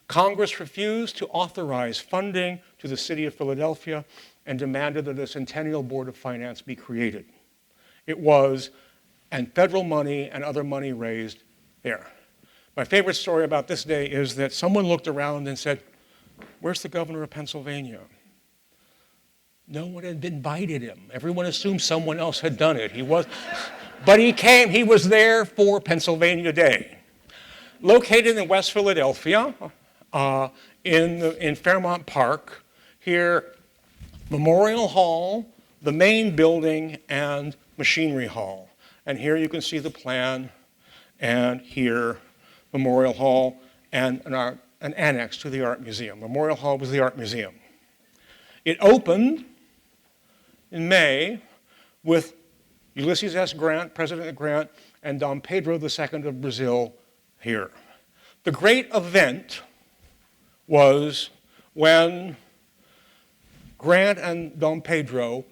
Congress refused to authorize funding to the city of Philadelphia and demanded that a Centennial Board of Finance be created. It was, and federal money and other money raised there. My favorite story about this day is that someone looked around and said, "Where's the governor of Pennsylvania?" No one had invited him. Everyone assumed someone else had done it. But he came, he was there for Pennsylvania Day. Located in West Philadelphia, in Fairmount Park, here, Memorial Hall, the main building, and Machinery Hall. And here you can see the plan, and here, Memorial Hall, and an annex to the Art Museum. Memorial Hall was the Art Museum. It opened in May with Ulysses S. Grant, President Grant, and Dom Pedro II of Brazil here. The great event was when Grant and Dom Pedro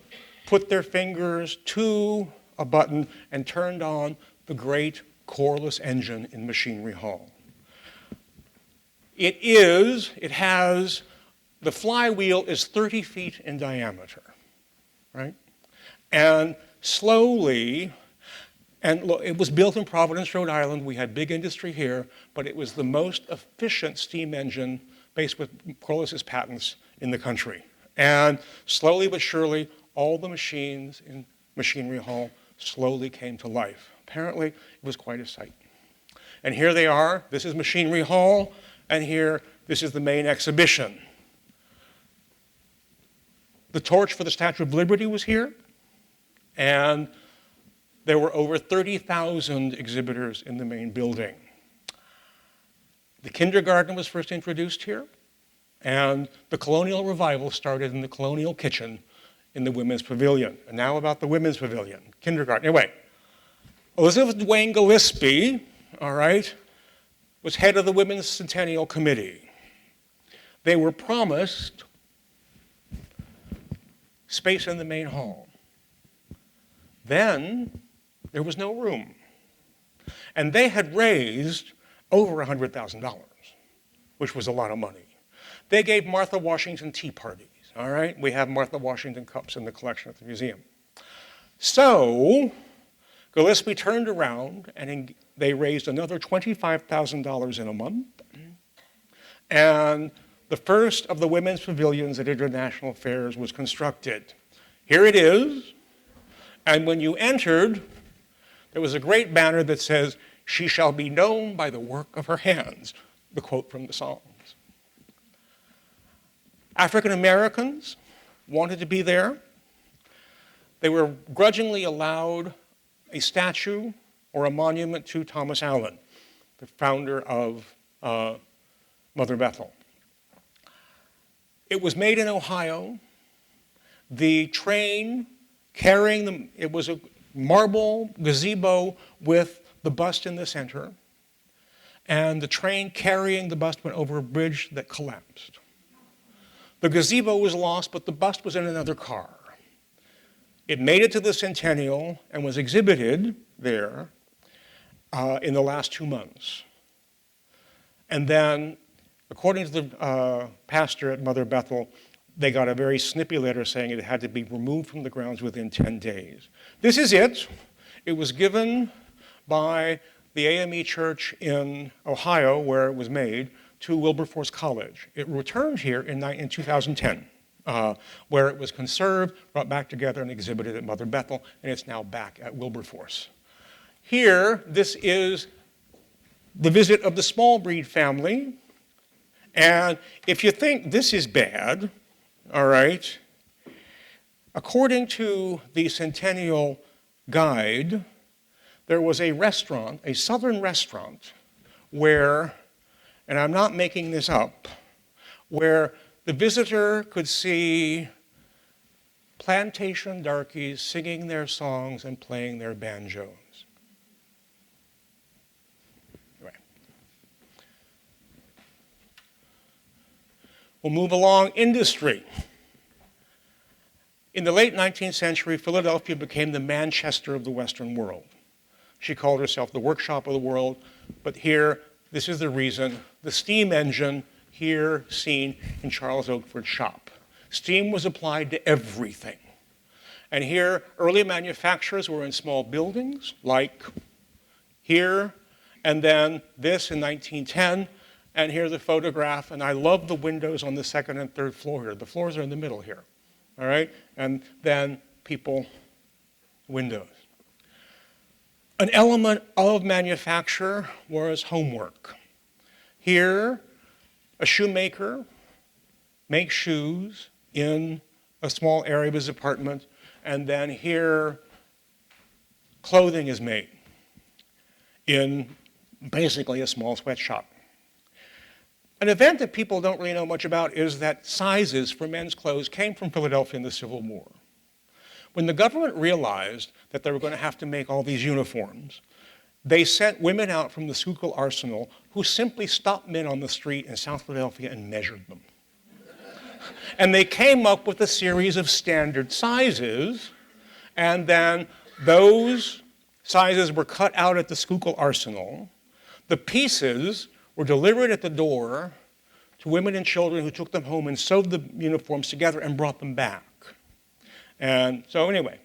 put their fingers to a button and turned on the great coreless engine in Machinery Hall. The flywheel is 30 feet in diameter, right? And slowly, and look, it was built in Providence, Rhode Island. We had big industry here, but it was the most efficient steam engine based with Corliss's patents in the country. And slowly but surely, all the machines in Machinery Hall slowly came to life. Apparently, it was quite a sight. And here they are. This is Machinery Hall, and here, this is the main exhibition. The torch for the Statue of Liberty was here, and there were over 30,000 exhibitors in the main building. The kindergarten was first introduced here, and the Colonial revival started in the Colonial kitchen in the Women's Pavilion. And now about the Women's Pavilion, kindergarten. Anyway, Elizabeth Duane Gillespie, all right, was head of the Women's Centennial Committee. They were promised space in the main hall. Then there was no room. And they had raised over $100,000, which was a lot of money. They gave Martha Washington tea parties, all right? We have Martha Washington cups in the collection at the museum. So Gillespie turned around and they raised another $25,000 in a month. And the first of the women's pavilions at international fairs was constructed. Here it is. And when you entered, there was a great banner that says, "She shall be known by the work of her hands," the quote from the Psalms. African Americans wanted to be there. They were grudgingly allowed a statue or a monument to Thomas Allen, the founder of Mother Bethel. It was made in Ohio. The train carrying them, it was a marble gazebo with the bust in the center, and the train carrying the bust went over a bridge that collapsed. The gazebo was lost, but the bust was in another car. It made it to the Centennial and was exhibited there in the last 2 months. And then, according to the pastor at Mother Bethel, they got a very snippy letter saying it had to be removed from the grounds within 10 days. This is it. It was given by the AME Church in Ohio, where it was made, to Wilberforce College. It returned here in 2010, where it was conserved, brought back together, and exhibited at Mother Bethel, and it's now back at Wilberforce. Here, this is the visit of the small breed family. And if you think this is bad, all right, according to the Centennial Guide, there was a restaurant, a southern restaurant, where, and I'm not making this up, where the visitor could see plantation darkies singing their songs and playing their banjos. We'll move along. Industry. In the late 19th century, Philadelphia became the Manchester of the Western world. She called herself the workshop of the world, but here, this is the reason, the steam engine here seen in Charles Oakford's shop. Steam was applied to everything. And here, early manufacturers were in small buildings, like here, and then this in 1910, and here's a photograph, and I love the windows on the second and third floor here. The floors are in the middle here, all right? And then people, windows. An element of manufacture was homework. Here, a shoemaker makes shoes in a small area of his apartment, and then here, clothing is made in basically a small sweatshop. An event that people don't really know much about is that sizes for men's clothes came from Philadelphia in the Civil War. When the government realized that they were going to have to make all these uniforms, they sent women out from the Schuylkill Arsenal who simply stopped men on the street in South Philadelphia and measured them. And they came up with a series of standard sizes, and then those sizes were cut out at the Schuylkill Arsenal. The pieces were delivered at the door to women and children who took them home and sewed the uniforms together and brought them back. And so anyway,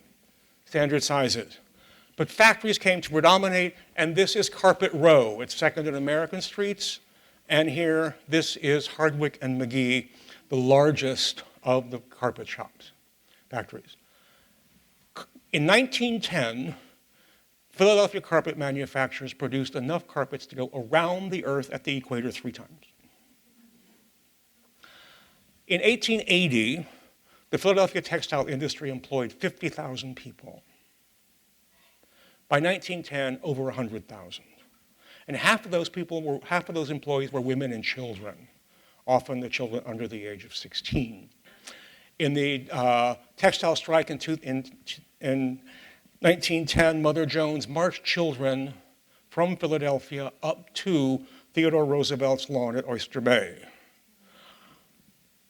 standard sizes. But factories came to predominate, and this is Carpet Row. It's Second and American Streets. And here, this is Hardwick and McGee, the largest of the carpet shops, factories. In 1910, Philadelphia carpet manufacturers produced enough carpets to go around the earth at the equator 3 times. In 1880, the Philadelphia textile industry employed 50,000 people. By 1910, over 100,000. And half of those employees were women and children, often the children under the age of 16. In the textile strike in 1910, Mother Jones marched children from Philadelphia up to Theodore Roosevelt's lawn at Oyster Bay.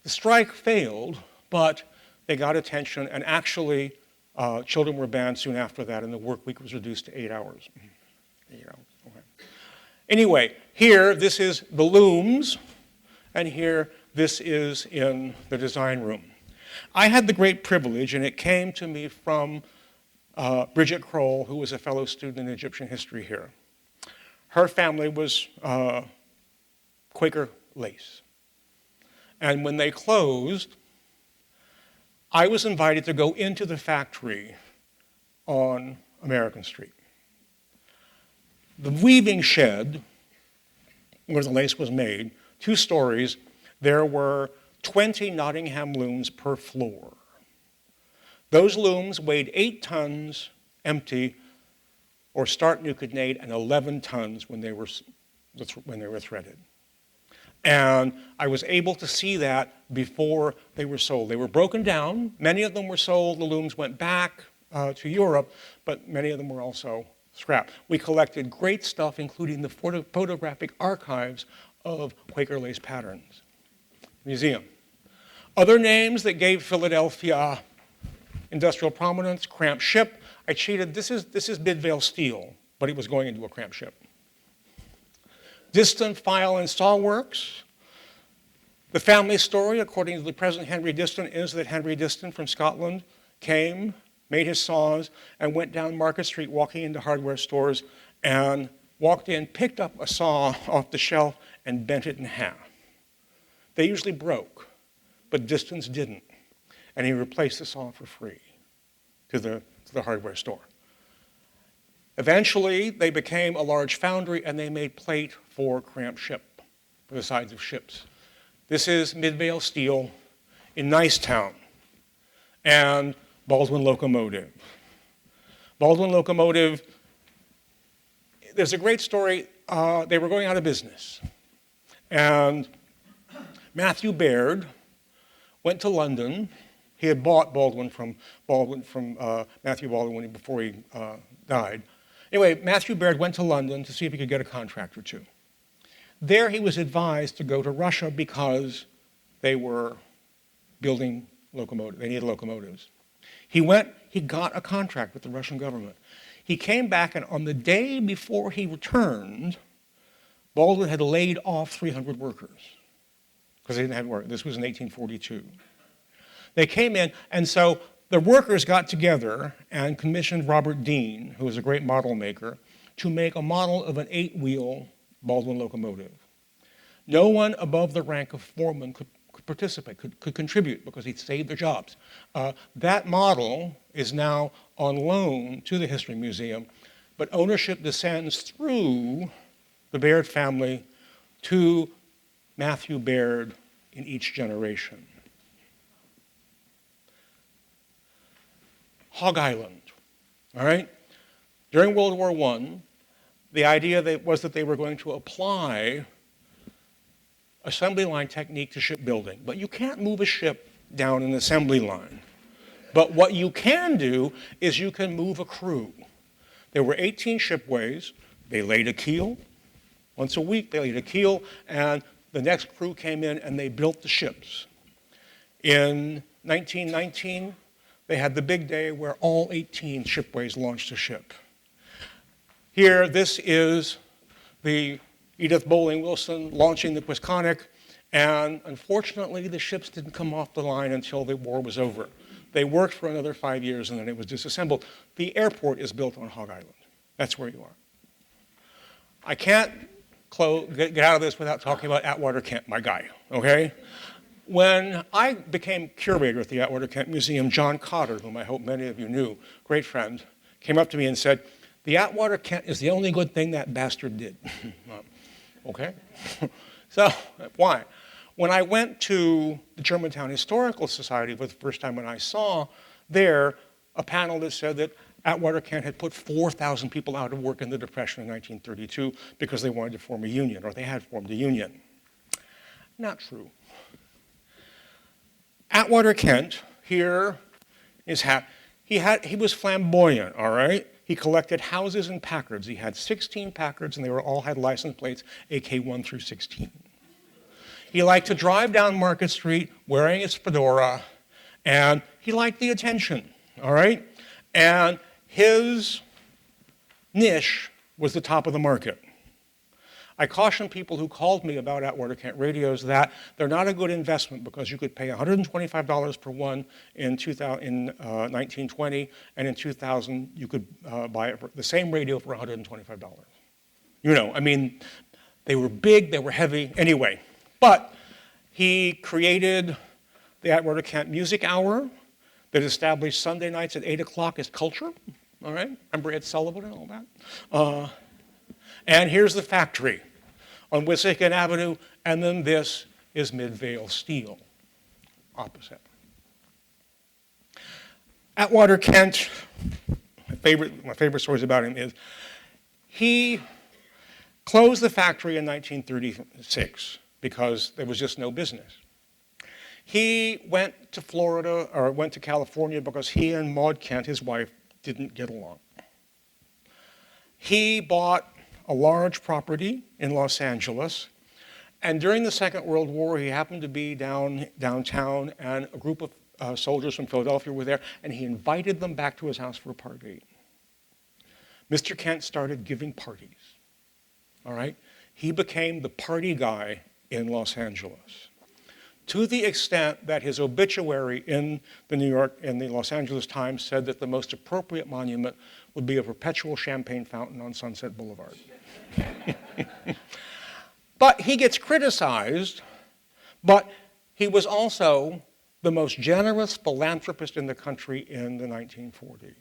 The strike failed, but they got attention, and actually children were banned soon after that, and the work week was reduced to 8 hours. 8 hours, okay. Anyway, here, this is the looms, and here, this is in the design room. I had the great privilege, and it came to me from Bridget Kroll, who was a fellow student in Egyptian history here. Her family was Quaker lace. And when they closed, I was invited to go into the factory on American Street. The weaving shed, where the lace was made, 2 stories, there were 20 Nottingham looms per floor. Those looms weighed 8 tons empty, or start new could made, and 11 tons when they were threaded. And I was able to see that before they were sold. They were broken down. Many of them were sold. The looms went back to Europe, but many of them were also scrapped. We collected great stuff, including the photographic archives of Quaker lace patterns. Museum. Other names that gave Philadelphia industrial prominence: cramp ship. I cheated. This is Bidvale steel, but it was going into a cramp ship. Diston File and Saw Works. The family story, according to the present Henry Diston, is that Henry Diston from Scotland came, made his saws, and went down Market Street walking into hardware stores, and walked in, picked up a saw off the shelf, and bent it in half. They usually broke, but Diston's didn't. And he replaced the saw for free to the hardware store. Eventually, they became a large foundry, and they made plate for cramp ship, for the sides of ships. This is Midvale Steel in Nicetown, and Baldwin Locomotive. Baldwin Locomotive, there's a great story. They were going out of business. And Matthew Baird went to London. He had bought Baldwin from Matthew Baldwin before he died. Anyway, Matthew Baird went to London to see if he could get a contract or two. There he was advised to go to Russia because they were building locomotives. They needed locomotives. He went, he got a contract with the Russian government. He came back, and on the day before he returned, Baldwin had laid off 300 workers because they didn't have work. This was in 1842. They came in, and so the workers got together and commissioned Robert Dean, who was a great model maker, to make a model of an 8-wheel Baldwin locomotive. No one above the rank of foreman could participate, could contribute, because he'd saved their jobs. That model is now on loan to the History Museum, but ownership descends through the Baird family to Matthew Baird in each generation. Hog Island, all right? During World War I, the idea was that they were going to apply assembly line technique to shipbuilding. But you can't move a ship down an assembly line. But what you can do is you can move a crew. There were 18 shipways. They laid a keel. Once a week, they laid a keel, and the next crew came in and they built the ships. In 1919, they had the big day where all 18 shipways launched a ship. Here, this is the Edith Bowling Wilson launching the Quisconic, and unfortunately, the ships didn't come off the line until the war was over. They worked for another 5 years, and then it was disassembled. The airport is built on Hog Island. That's where you are. I can't get out of this without talking about Atwater Kent, my guy, okay? When I became curator at the Atwater Kent Museum, John Cotter, whom I hope many of you knew, great friend, came up to me and said, "The Atwater Kent is the only good thing that bastard did." Okay? So, why? When I went to the Germantown Historical Society for the first time, when I saw there a panel that said that Atwater Kent had put 4,000 people out of work in the Depression in 1932 because they wanted to form a union, or they had formed a union. Not true. Atwater Kent, here is he was flamboyant, all right? He collected houses and Packards. He had 16 Packards, and they all had license plates AK1 through 16. He liked to drive down Market Street wearing his fedora And he liked the attention, all right? And his niche was the top of the market. I caution people who called me about Atwater Kent radios that they're not a good investment because you could pay $125 per one in 1920, and in 2000 you could buy the same radio for $125. You know, I mean, they were big, they were heavy, anyway. But he created the Atwater Kent Music Hour that established Sunday nights at 8 o'clock as culture, all right? Remember Ed Sullivan and all that? And here's the factory on Wissahickon Avenue, and then this is Midvale Steel, opposite. Atwater Kent, my favorite stories about him is he closed the factory in 1936 because there was just no business. He went to Florida, or went to California because he and Maud Kent, his wife, didn't get along. He bought a large property in Los Angeles, and during the Second World War, he happened to be downtown, and a group of soldiers from Philadelphia were there, and he invited them back to his house for a party. Mr. Kent started giving parties, all right? He became the party guy in Los Angeles, to the extent that his obituary in the Los Angeles Times said that the most appropriate monument would be a perpetual champagne fountain on Sunset Boulevard. But he gets criticized, but he was also the most generous philanthropist in the country in the 1940s,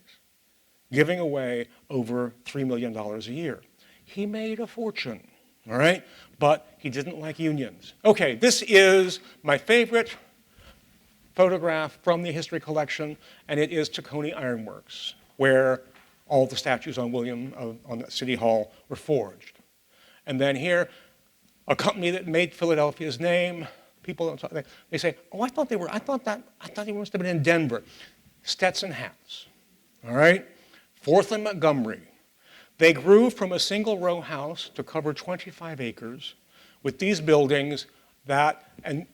giving away over $3 million a year. He made a fortune, all right? But he didn't like unions. Okay, this is my favorite photograph from the history collection, and it is Tacony Iron Works, where all the statues on on City Hall were forged. And then here, a company that made Philadelphia's name, people, they say, oh, I thought they must have been in Denver. Stetson hats, all right? Fourth and Montgomery. They grew from a single row house to cover 25 acres with these buildings and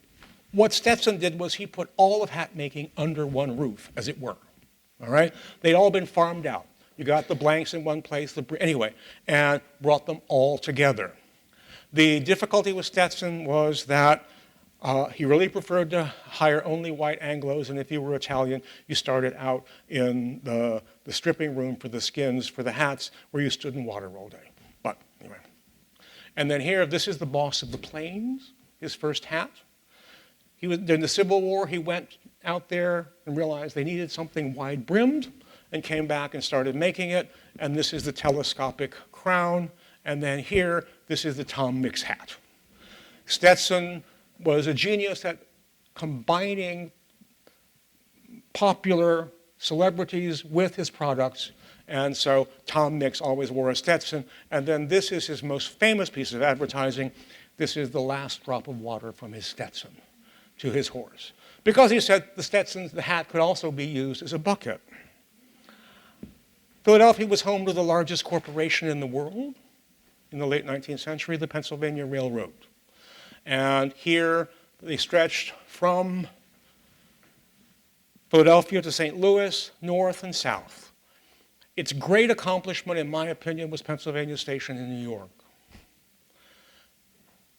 what Stetson did was he put all of hat making under one roof, as it were, all right? They'd all been farmed out. You got the blanks in one place, and brought them all together. The difficulty with Stetson was that he really preferred to hire only white Anglos, and if you were Italian, you started out in the stripping room for the skins, for the hats, where you stood in water all day. But anyway. And then here, this is the boss of the Plains, his first hat. During the Civil War, he went out there and realized they needed something wide-brimmed, and came back and started making it, and this is the telescopic crown, and then here, this is the Tom Mix hat. Stetson was a genius at combining popular celebrities with his products, and so Tom Mix always wore a Stetson, and then this is his most famous piece of advertising. This is the last drop of water from his Stetson to his horse, because he said the hat could also be used as a bucket. Philadelphia was home to the largest corporation in the world in the late 19th century, the Pennsylvania Railroad. And here they stretched from Philadelphia to St. Louis, north and south. Its great accomplishment, in my opinion, was Pennsylvania Station in New York.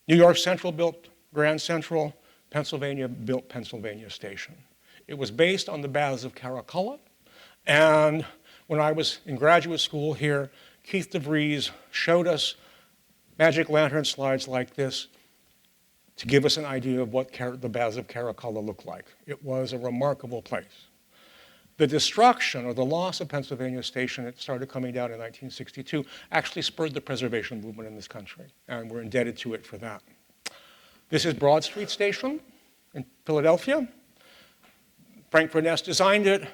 New York Central built Grand Central, Pennsylvania built Pennsylvania Station. It was based on the Baths of Caracalla, and when I was in graduate school here, Keith DeVries showed us magic lantern slides like this to give us an idea of what the Baths of Caracalla looked like. It was a remarkable place. The destruction or the loss of Pennsylvania Station, it started coming down in 1962, actually spurred the preservation movement in this country, and we're indebted to it for that. This is Broad Street Station in Philadelphia. Frank Furness designed it.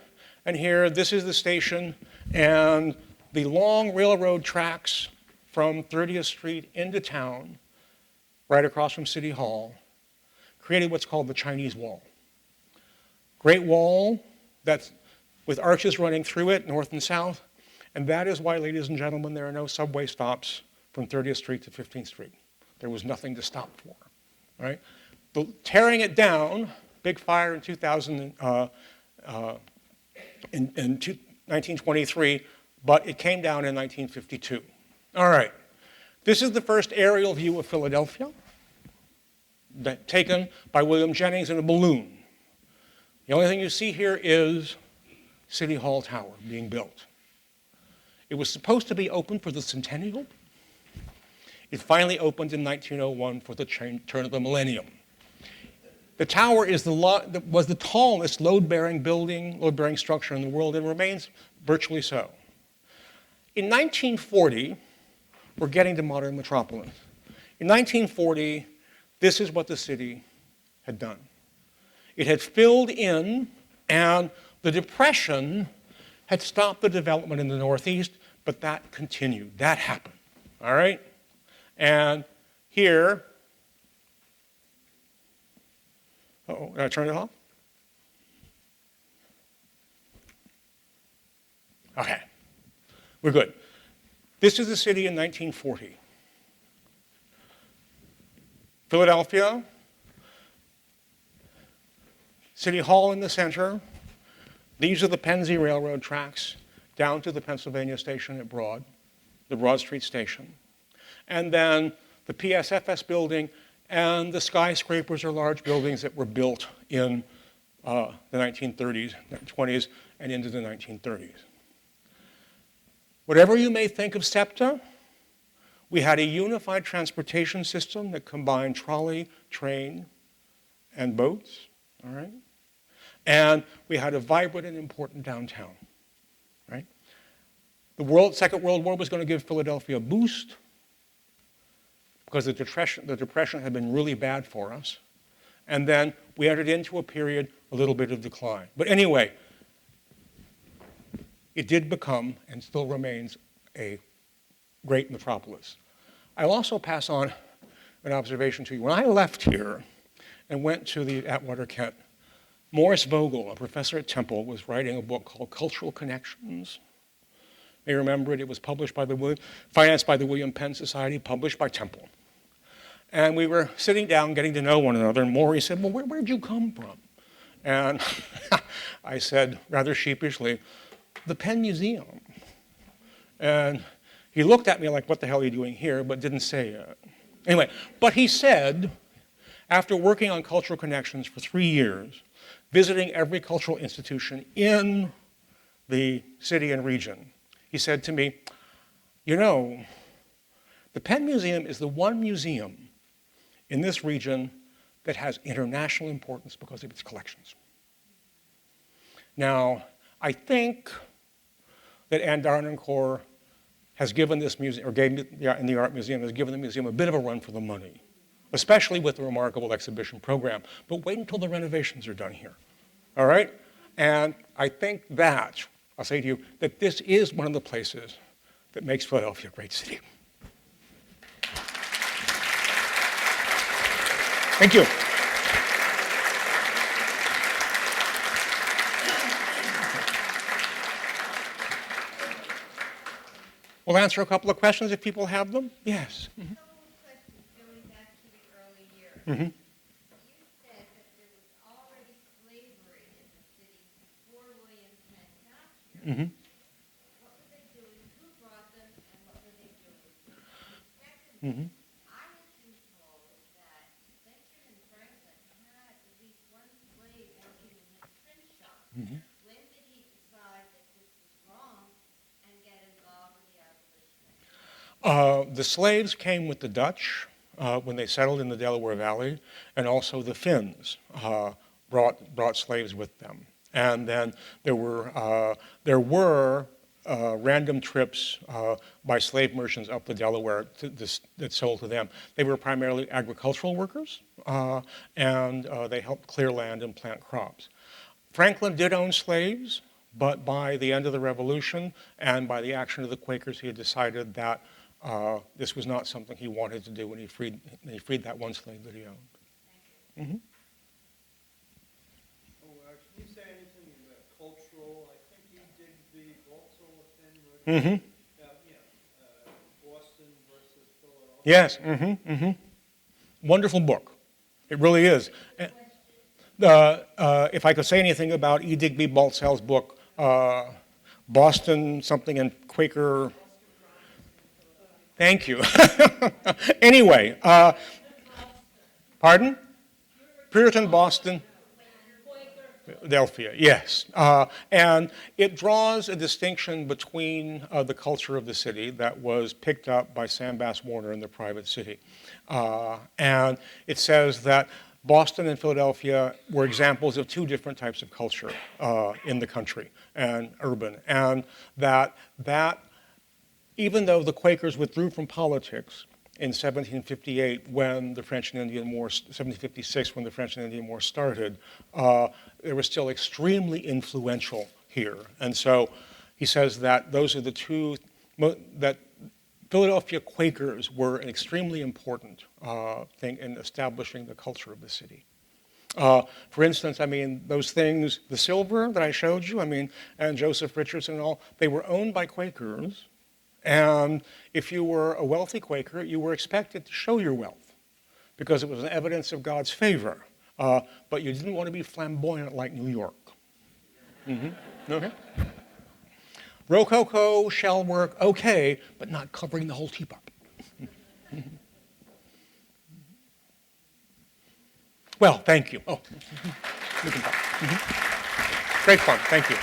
And here, this is the station, and the long railroad tracks from 30th Street into town, right across from City Hall, created what's called the Chinese Wall. Great wall that's with arches running through it, north and south, and that is why, ladies and gentlemen, there are no subway stops from 30th Street to 15th Street. There was nothing to stop for, right? Tearing it down big fire in 1923, but it came down in 1952. All right. This is the first aerial view of Philadelphia, taken by William Jennings in a balloon. The only thing you see here is City Hall Tower being built. It was supposed to be open for the centennial. It finally opened in 1901 for the turn of the millennium. The tower was the tallest load-bearing structure in the world, and remains virtually so. In 1940, we're getting to modern Metropolis. In 1940, this is what the city had done. It had filled in, and the Depression had stopped the development in the Northeast, but that continued. That happened, all right? And here, did I turn it off? Okay, we're good. This is the city in 1940. Philadelphia, City Hall in the center. These are the Pennsy Railroad tracks down to the Pennsylvania station at the Broad Street station. And then the PSFS building and the skyscrapers are large buildings that were built in the 1930s, 20s, and into the 1930s. Whatever you may think of SEPTA, we had a unified transportation system that combined trolley, train, and boats, all right? And we had a vibrant and important downtown, right? The Second World War was going to give Philadelphia a boost because the Depression had been really bad for us. And then we entered into a period, a little bit of decline. But anyway, it did become, and still remains, a great metropolis. I'll also pass on an observation to you. When I left here and went to the Atwater Kent, Morris Vogel, a professor at Temple, was writing a book called Cultural Connections. You may remember it. It was published by financed by the William Penn Society, published by Temple. And we were sitting down, getting to know one another, and Morris said, well, where'd you come from? And I said, rather sheepishly, the Penn Museum. And he looked at me like, what the hell are you doing here, but didn't say it. Anyway, but he said, after working on Cultural Connections for 3 years, visiting every cultural institution in the city and region, he said to me, you know, the Penn Museum is the one museum in this region that has international importance because of its collections. Now, I think that Anne Darnancourt has given this museum, in the Art Museum, has given the museum a bit of a run for the money, especially with the remarkable exhibition program. But wait until the renovations are done here, all right? And I think that, I'll say to you, that this is one of the places that makes Philadelphia a great city. Thank you. We'll answer a couple of questions if people have them. Yes. Mm-hmm. Going back to the early years, Mm-hmm. you said that there was already slavery in the city before William Penn got here. Mm-hmm. What were they doing? Who brought them, and what were they doing? Secondly, Mm-hmm. I have been told that Benjamin Franklin had at least one slave working in his print shop. Mm-hmm. When did he decide that this was wrong and get involved with the abolitionists? The slaves came with the Dutch when they settled in the Delaware Valley, and also the Finns brought slaves with them. And then there were random trips by slave merchants up the Delaware that sold to them. They were primarily agricultural workers, and they helped clear land and plant crops. Franklin did own slaves, but by the end of the Revolution and by the action of the Quakers, he had decided that this was not something he wanted to do, and he freed that one slave that he owned. Mm-hmm. Can you say anything cultural? I think you did the Vauxhall thing. Mm-hmm. Boston versus Philadelphia. Yes. Mm-hmm. Mm-hmm. Wonderful book. It really is. if I could say anything about E. Digby Baltzell's book, Boston something and Quaker. Thank you. Anyway, pardon? Puritan Boston. Philadelphia, yes. And it draws a distinction between the culture of the city that was picked up by Sam Bass Warner in The Private City. And it says that Boston and Philadelphia were examples of two different types of culture in the country and urban. And that even though the Quakers withdrew from politics in 1758 when the French and Indian War, 1756 when the French and Indian War started, they were still extremely influential here. And so he says that those are the two, that Philadelphia Quakers were an extremely important thing in establishing the culture of the city. For instance, I mean, those things, the silver that I showed you, I mean, and Joseph Richardson and all, they were owned by Quakers. And if you were a wealthy Quaker, you were expected to show your wealth because it was an evidence of God's favor. But you didn't want to be flamboyant like New York. Okay. Rococo, shell work, okay, but not covering the whole teapot. Well, thank you. Oh, we can talk. Great fun. Thank you.